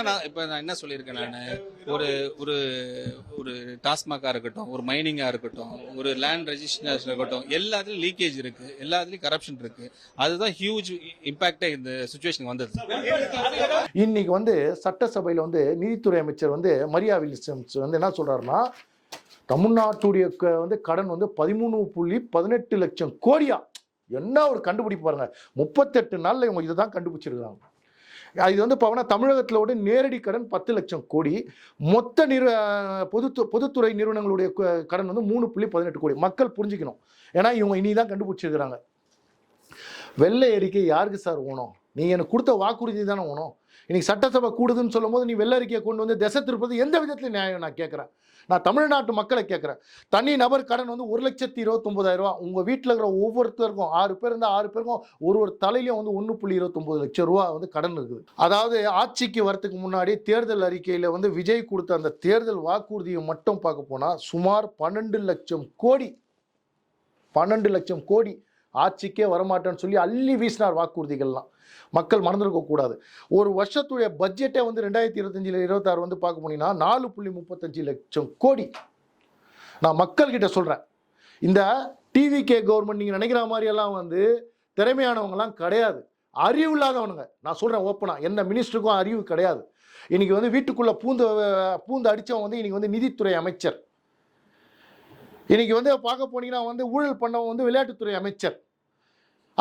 நான் என்ன சொல்லியிருக்கேன், நான் ஒரு ஒரு டாஸ்மாகா இருக்கட்டும், ஒரு மைனிங்கா இருக்கட்டும், ஒரு லேண்ட் ரெஜிஸ்ட்ரேஷன் இருக்கட்டும், எல்லாத்துலயும் லீக்கேஜ் இருக்கு, எல்லாத்துலயும் கரப்ஷன் இருக்கு. அதுதான் ஹியூஜ் இம்பாக்டே இந்த சுச்சுவேஷன் வந்தது. இன்னைக்கு சட்டசபையில நீதித்துறை அமைச்சர் மரியா வில்சன்ஸ் என்ன சொல்றாருன்னா, தமிழ்நாட்டுடைய கடன் 13.18 லட்சம் கோடியா. என்ன ஒரு கண்டுபிடிப்பு பாருங்க. 38 நாள்ல இவங்க இதுதான் கண்டுபிடிச்சிருக்காங்க. இது தமிழகத்திலோட நேரடி கடன் 10 லட்சம் கோடி, மொத்த பொதுத்துறை நிறுவனங்களுடைய கடன் 3.18 கோடி. மக்கள் புரிஞ்சுக்கணும், ஏன்னா இவங்க இனிதான் கண்டுபிடிச்சிருக்கிறாங்க. வெள்ளை அறிக்கை யாருக்கு சார் வேணும்? நீ எனக்கு கொடுத்த வாக்குறுதி தானே வேணும். இன்னைக்கு சட்டசபை கூடுதுன்னு சொல்லும் போது நீ வெள்ளை அறிக்கையை கொண்டு திசை திருப்பது எந்த விதத்துல நியாயம்? நான் கேட்கிறேன், நான் தமிழ்நாட்டு மக்களை கேட்கிறேன். தனி நபர் கடன் 1,29,000 உங்க வீட்டில் இருக்கிற ஒவ்வொருத்தருக்கும் 6 பேர் இருந்தால் 6 பேருக்கும் ஒரு தலையிலையும் 1.29 லட்சம் ரூபா கடன் இருக்குது. அதாவது ஆட்சிக்கு வரத்துக்கு முன்னாடி தேர்தல் அறிக்கையில விஜய் கொடுத்த அந்த தேர்தல் வாக்குறுதியை மட்டும் பார்க்க போனா சுமார் 12 லட்சம் கோடி, 12 லட்சம் கோடி ஆட்சிக்கே வரமாட்டேன்னு சொல்லி அள்ளி வீசினார் வாக்குறுதிகள்லாம். மக்கள் மறந்துருக்க கூடாது. ஒரு வருஷத்துடைய பட்ஜெட்டே 2025-26 பார்க்க போனீங்கன்னா 4.35 லட்சம் கோடி. நான் மக்கள் கிட்ட சொல்றேன், இந்த டிவிகே கவர்மெண்ட் நீங்க நினைக்கிற மாதிரி எல்லாம் திறமையானவங்கலாம் கிடையாது, அறிவு இல்லாதவனுங்க. நான் சொல்றேன் ஓப்பனா, எந்த மினிஸ்டருக்கும் அறிவு கிடையாது. இன்னைக்கு வீட்டுக்குள்ள பூந்து அடிச்சவன் இன்னைக்கு நிதித்துறை அமைச்சர். இன்னைக்கு பார்க்க போனீங்கன்னா ஊழல் பண்ணவன் விளையாட்டுத்துறை அமைச்சர்.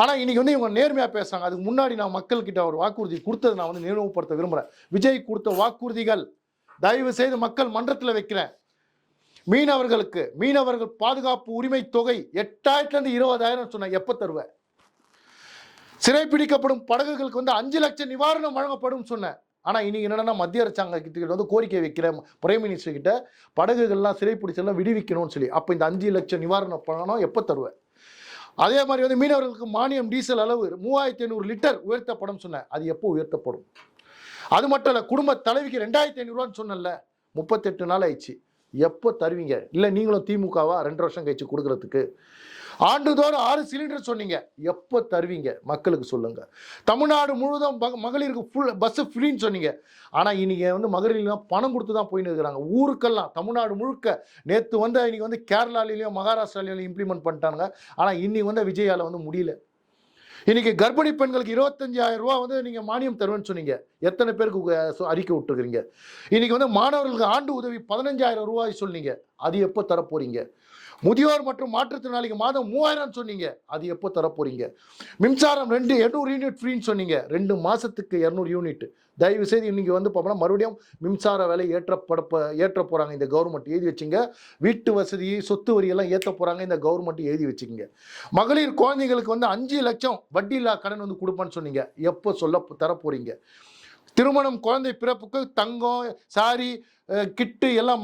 ஆனால் இன்னைக்கு இவங்க நேர்மையாக பேசுறாங்க. அதுக்கு முன்னாடி நான் மக்கள்கிட்ட ஒரு வாக்குறுதி கொடுத்தது நான் நினைவுபடுத்த விரும்புகிறேன். விஜய் கொடுத்த வாக்குறுதிகள் தயவு செய்து மக்கள் மன்றத்தில் வைக்கிறேன். மீனவர்கள் பாதுகாப்பு உரிமை தொகை 8,000 20,000 சொன்ன, எப்போ தருவேன்? சிறைப்பிடிக்கப்படும் படகுகளுக்கு 5 லட்சம் நிவாரணம் வழங்கப்படும் சொன்னேன். ஆனால் இன்னைக்கு என்னன்னா மத்திய அரசாங்க கிட்ட கோரிக்கை வைக்கிறேன் பிரைம் மினிஸ்டர் கிட்ட, படகுகள்லாம் சிறைப்பிடிச்செல்லாம் விடுவிக்கணும்னு சொல்லி. அப்போ இந்த 5 லட்சம் நிவாரணம் பணம் எப்போ தருவேன்? அதே மாதிரி மீனவர்களுக்கு மானியம் டீசல் அளவு 3,500 லிட்டர் உயர்த்தப்படும் சொன்னேன். அது எப்போ உயர்த்தப்படும்? அது மட்டும் இல்லை, குடும்ப தலைவிக்கு 2,500 ரூபான்னு சொன்னல, 38 நாள் ஆயிடுச்சு. எப்போ தருவீங்க? இல்லை நீங்களும் திமுகவா 2 வருஷம் கழிச்சு கொடுக்கறதுக்கு? ஆண்டுதோறும் 6 சிலிண்டர் சொன்னீங்க, எப்போ தருவீங்க? மக்களுக்கு சொல்லுங்க. தமிழ்நாடு முழுவதும் மகளிருக்கு ஃபுல் பஸ் ஃப்ரீன்னு சொன்னீங்க. ஆனால் இன்னைக்கு மகளிர்லாம் பணம் கொடுத்து தான் போயின்னு இருக்கிறாங்க ஊருக்கெல்லாம். தமிழ்நாடு முழுக்க நேற்று இன்னைக்கு கேரளாலையும் மகாராஷ்டிராலையும் இம்ப்ளிமெண்ட் பண்ணிட்டாங்க. ஆனால் இன்னைக்கு விஜயால முடியல. இன்னைக்கு கர்ப்பிணி பெண்களுக்கு 25,000 ரூபா நீங்கள் மானியம் தருவேன்னு சொன்னீங்க. எத்தனை பேருக்கு அறிக்கை விட்டுருக்கிறீங்க? இன்னைக்கு மாணவர்களுக்கு ஆண்டு உதவி 15,000 ரூபாய் சொன்னீங்க. அது எப்போ தரப்போறீங்க? முதியோர் மற்றும் மாற்றுத்திறனாளிக்கு மாதம் 3,000 சொன்னீங்க. அது எப்போ தரப்போறீங்க? மின்சாரம் 200 யூனிட் ஃப்ரீன்னு சொன்னீங்க. 2 மாசத்துக்கு 200 யூனிட். தயவு செய்து இன்னைக்கு பார்த்தோம்னா மறுபடியும் மின்சார விலை ஏற்ற போறாங்க இந்த கவர்மெண்ட், எழுதி வச்சுங்க. வீட்டு வசதி சொத்து வரி எல்லாம் ஏற்ற போறாங்க இந்த கவர்மெண்ட், எழுதி வச்சுக்கோங்க. மகளிர் குழந்தைகளுக்கு 5 லட்சம் வட்டி இல்லா கடன் கொடுப்பேன்னு சொன்னீங்க. எப்போ தரப்போறீங்க? திருமணம் குழந்தை பிறப்புக்கு தங்கம் சாரி கிட்டு எல்லாம்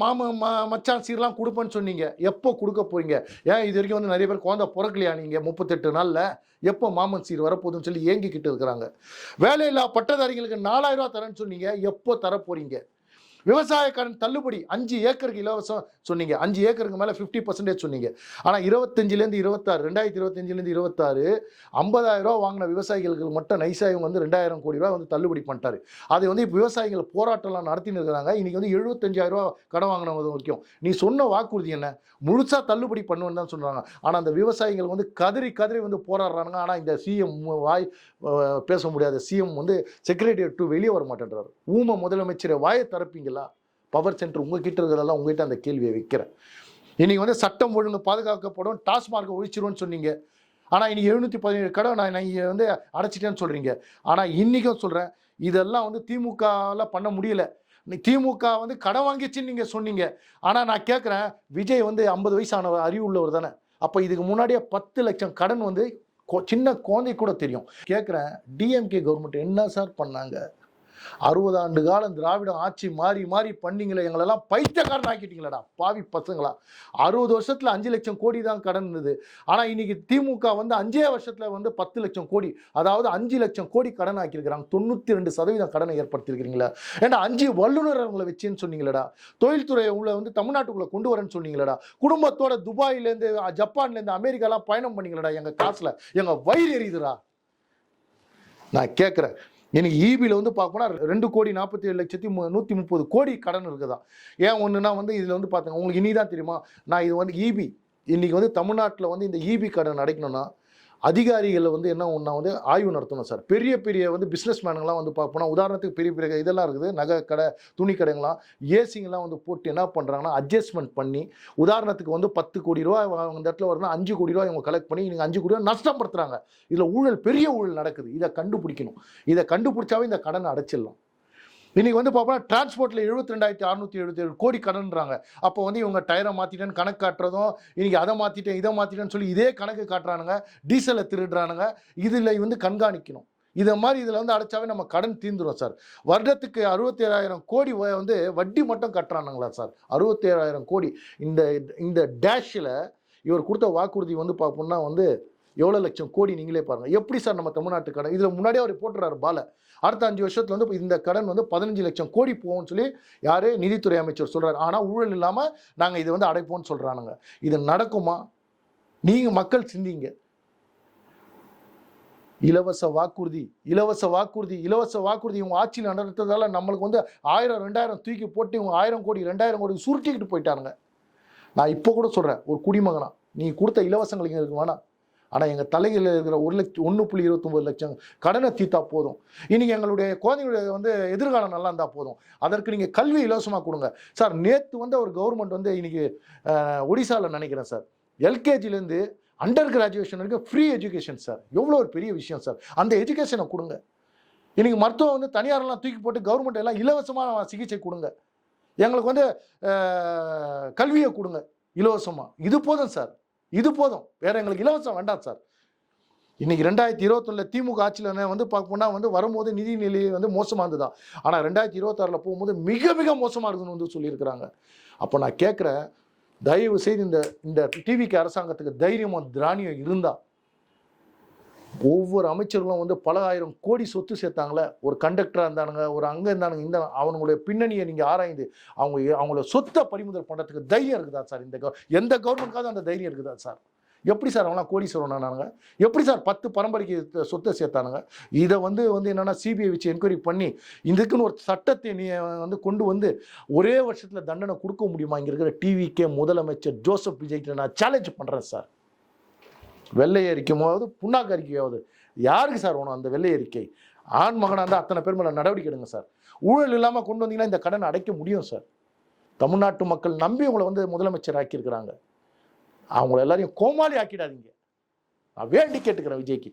மச்சான் சீர்லாம் கொடுப்பேன்னு சொன்னீங்க. எப்போ கொடுக்க போறீங்க? ஏன் இது வரைக்கும் நிறைய பேர் குழந்தை பிறக்கலையா? நீங்க 38 நாள்ல எப்போ மாமன் சீர் வரப்போகுதுன்னு சொல்லி ஏங்கிக்கிட்டு இருக்கிறாங்க. வேலையில்லா பட்டதாரிகளுக்கு 4,000 ரூபா தரேன்னு சொன்னீங்க. எப்போ தரப்போறீங்க? விவசாய கடன் தள்ளுபடி 5 ஏக்கருக்கு இலவசம் சொன்னீங்க. 5 ஏக்கருக்கு மேலே 50% சொன்னீங்க. ஆனால் 2025 2026 50,000 ரூபா வாங்கின விவசாயிகளுக்கு மட்டும் நைசாக 2,000 கோடி ரூபா தள்ளுபடி பண்ணிட்டாரு. அது இப்போ விவசாயிகள் போராட்டம்லாம் நடத்தின்னு இருக்கிறாங்க. இன்னைக்கு 75,000 ரூபா கடன் வாங்கினது வரைக்கும் நீ சொன்ன வாக்குறுதி என்ன? முழுசா தள்ளுபடி பண்ணுவேன்னு தான் சொல்றாங்க. ஆனால் அந்த விவசாயிகள் கதறி போராடுறாங்க. ஆனால் இந்த சிஎம் வாய் பேச முடியாத சிஎம் செக்ரட்டரியேட் டு வெளியே வர மாட்டேன்றாரு. ஊம முதலமைச்சரை வாயை தரப்பீங்களா? பவர் சென்டர் உங்ககிட்ட இருக்கிறதெல்லாம் உங்ககிட்ட அந்த கேள்வியை வைக்கிறேன். இன்னைக்கு சட்டம் ஒழுங்கு பாதுகாக்கப்படும், டாஸ்மார்க்கை ஒழிச்சிருவோன்னு சொன்னீங்க. ஆனால் இன்னைக்கு 717 கடை நான் அடைச்சிட்டேன்னு சொல்றீங்க. ஆனால் இன்னைக்கும் சொல்றேன், இதெல்லாம் திமுகவில் பண்ண முடியல. திமுக கடன் வாங்கிச்சுன்னு நீங்க சொன்னீங்க. ஆனால் நான் கேட்குறேன், விஜய் 50 வயசான அறிவு உள்ளவர் தானே. அப்போ இதுக்கு முன்னாடியே 10 லட்சம் கடன் சின்ன குழந்தை கூட தெரியும். கேட்குறேன், டிஎம்கே கவர்மெண்ட் என்ன சார் பண்ணாங்க? 60 ஆண்டு காலம் திராவிடம் ஆட்சி மாறி பண்ணீங்களே, எங்களெல்லாம் பைத்தியக்காரன் ஆக்கிட்டீங்களா பாவி பசங்களா. 60 வருஷத்துல 5 லட்சம் கோடி தான் கடன் இருந்தது. ஆனா இன்னைக்கு திமுக 5 வருஷத்துல 10 லட்சம் கோடி, அதாவது 5 லட்சம் கோடி கடன் ஆக்கியிருக்கிறாங்க. 92% கடனை ஏற்படுத்திருக்கிறீங்களா? ஏன்னா 5 வல்லுநர்களை வச்சுன்னு சொன்னீங்களா? தொழில்துறையை உள்ள தமிழ்நாட்டுக்குள்ள கொண்டு வரேன்னு சொன்னீங்களா? குடும்பத்தோட துபாயிலேருந்து ஜப்பான்லேருந்து அமெரிக்காலாம் பயணம் பண்ணீங்களா? எங்க காசுல எங்க வயிறு எரியுதுடா. நான் கேட்குறேன், இன்னைக்கு ஈபியில் வந்து பார்க்கணும்னா 2,47,130 கோடி கடன் இருக்குதா. ஏன் ஒன்றுனா வந்து இதில் வந்து பார்த்துங்க, உங்களுக்கு இனி தான் தெரியுமா, நான் இது வந்து ஈபி இன்னைக்கு வந்து தமிழ்நாட்டில் வந்து இந்த ஈபி கடன் அடைக்கணும்னா அதிகாரிகளை வந்து என்ன ஒன்றா வந்து ஆய்வு நடத்தணும் சார். பெரிய பெரிய வந்து பிஸ்னஸ் மேனுங்களாம் வந்து பார்ப்போம்னா, உதாரணத்துக்கு பெரிய பெரிய இதெல்லாம் இருக்குது, நகை கடை, துணி கடைங்களாம், ஏசிங்கெல்லாம் வந்து போட்டு என்ன பண்ணுறாங்கன்னா அட்ஜஸ்ட்மெண்ட் பண்ணி, உதாரணத்துக்கு வந்து 10 கோடி ரூபா அந்த இடத்துல வருதுன்னா 5 கோடி ரூபா இவங்க கலெக்ட் பண்ணி நீங்கள் 5 கோடி ரூபா நஷ்டப்படுத்துறாங்க. இதில் ஊழல், பெரிய ஊழல் நடக்குது. இதை கண்டுபிடிக்கணும். இதை கண்டுபிடிச்சாவே இந்த கடனை அடைச்சிடலாம். இன்னைக்கு வந்து பார்ப்போம்னா டிரான்ஸ்போர்ட்டில் 72,677 கோடி கடன்றாங்க. அப்போ வந்து இவங்க டயரை மாற்றிட்டேன்னு கணக்கு காட்டுறதும், இன்னைக்கு அதை மாற்றிட்டேன் இதை மாற்றிட்டேன்னு சொல்லி இதே கணக்கு காட்டுறானுங்க, டீசலை திருடுறானுங்க. இதில் வந்து கண்காணிக்கணும். இதை மாதிரி இதில் வந்து அடைச்சாவே நம்ம கடன் தீர்ந்துடும் சார். வருடத்துக்கு 67,000 கோடி வந்து வட்டி மட்டும் கட்டுறானுங்களா சார். 67,000 கோடி. இந்த டேஷில் இவர் கொடுத்த வாக்குறுதி வந்து பார்ப்போம்னா வந்து எவ்வளோ லட்சம் கோடி நீங்களே பாருங்கள். எப்படி சார் நம்ம தமிழ்நாட்டு கடன், இதில் முன்னாடியே அவர் போட்டுறாரு பால, அடுத்த 5 வருஷத்துல வந்து இந்த கடன் வந்து 15 லட்சம் கோடி போகும்னு சொல்லி யாரு நிதித்துறை அமைச்சர் சொல்றாரு. ஆனால் ஊழல் இல்லாமல் நாங்கள் இதை வந்து அடைப்போம்னு சொல்றானுங்க. இது நடக்குமா? நீங்க மக்கள் சிந்திங்க. இலவச வாக்குறுதி இவங்க ஆட்சியில் நடத்துறதால நம்மளுக்கு வந்து 1000 2000 தூக்கி போட்டு இவங்க 1000 கோடி 2000 கோடி சுருட்டிக்கிட்டு போயிட்டானுங்க. நான் இப்போ கூட சொல்றேன், ஒரு குடிமகனா நீ கொடுத்த இலவசங்களுக்கு இருக்கு வேணாம், ஆனால் எங்கள் தலையில் இருக்கிற 1,29 லட்சம் கடனை தீர்த்தா போதும். இன்னைக்கு எங்களுடைய குழந்தைங்களுடைய வந்து எதிர்காலம் நல்லா இருந்தால் போதும். அதற்கு நீங்கள் கல்வி இலவசமாக கொடுங்க சார். நேற்று வந்து ஒரு கவர்மெண்ட் வந்து இன்னைக்கு ஒடிசாவில் நினைக்கிறேன் சார், எல்கேஜிலேருந்து அண்டர் கிராஜுவேஷன் வரைக்கும் ஃப்ரீ எஜுகேஷன் சார். எவ்வளோ ஒரு பெரிய விஷயம் சார். அந்த எஜுகேஷனை கொடுங்க. இன்னைக்கு மருத்துவம் வந்து தனியாரெல்லாம் தூக்கி போட்டு கவர்மெண்ட் எல்லாம் இலவசமாக சிகிச்சை கொடுங்க. எங்களுக்கு வந்து கல்வியை கொடுங்க இலவசமாக. இது போதும் சார், இது போதும். வேற எங்களுக்கு இலவசம் வேண்டாம் சார். இன்னைக்கு 2021 திமுக ஆட்சியில் வந்து பார்ப்போம்னா வந்து வரும்போது நிதி நிலை வந்து மோசமாக இருந்ததுதான். ஆனால் 2026 போகும்போது மிக மிக மோசமாக இருக்குதுன்னு வந்து சொல்லியிருக்கிறாங்க. அப்போ நான் கேட்குறேன், தயவு செய்து இந்த டிவிக்கு அரசாங்கத்துக்கு தைரியமும் திராணியம் இருந்தால், ஒவ்வொரு அமைச்சர்களும் வந்து பல ஆயிரம் கோடி சொத்து சேர்த்தாங்களே, ஒரு கண்டக்டராக இருந்தானுங்க, ஒரு அங்கே இருந்தானுங்க, இந்த அவங்களுடைய பின்னணியை நீங்கள் ஆராய்ந்து அவங்களோட சொத்தை பறிமுதல் பண்ணுறதுக்கு தைரியம் இருக்குதா சார்? எந்த கவர்மெண்ட்காவது அந்த தைரியம் இருக்குதா சார்? எப்படி சார் அவங்களாம் கோடீஸ்வரன் ஆனானுங்க? எப்படி சார் 10 பரம்பரைக்கு சொத்தை சேர்த்தானுங்க? இதை வந்து என்னென்னா சிபிஐ வச்சு என்கொயரி பண்ணி இதுக்குன்னு ஒரு சட்டத்தை நீ வந்து கொண்டு வந்து ஒரே வருஷத்தில் தண்டனை கொடுக்க முடியுமா? இங்கே இருக்கிற டிவிக்கே முதலமைச்சர் ஜோசப் விஜய்க்கு நான் சேலஞ்ச் பண்ணுறேன் சார். வெள்ளை அறிக்கையாவது புண்ணாக்கு அறிக்கையாவது யாருக்கு சார் வேணும்? அந்த வெள்ளை அறிக்கை ஆண் மகனாக இருந்தால் அத்தனை பேர் மேலே நடவடிக்கை எடுங்க சார். ஊழல் இல்லாமல் கொண்டு வந்தீங்கன்னா இந்த கடனை அடைக்க முடியும் சார். தமிழ்நாட்டு மக்கள் நம்பி உங்களை வந்து முதலமைச்சர் ஆக்கியிருக்கிறாங்க. அவங்கள எல்லாரையும் கோமாளி ஆக்கிடாதீங்க. நான் வேண்டி கேட்டுக்கிறேன் விஜய்க்கு.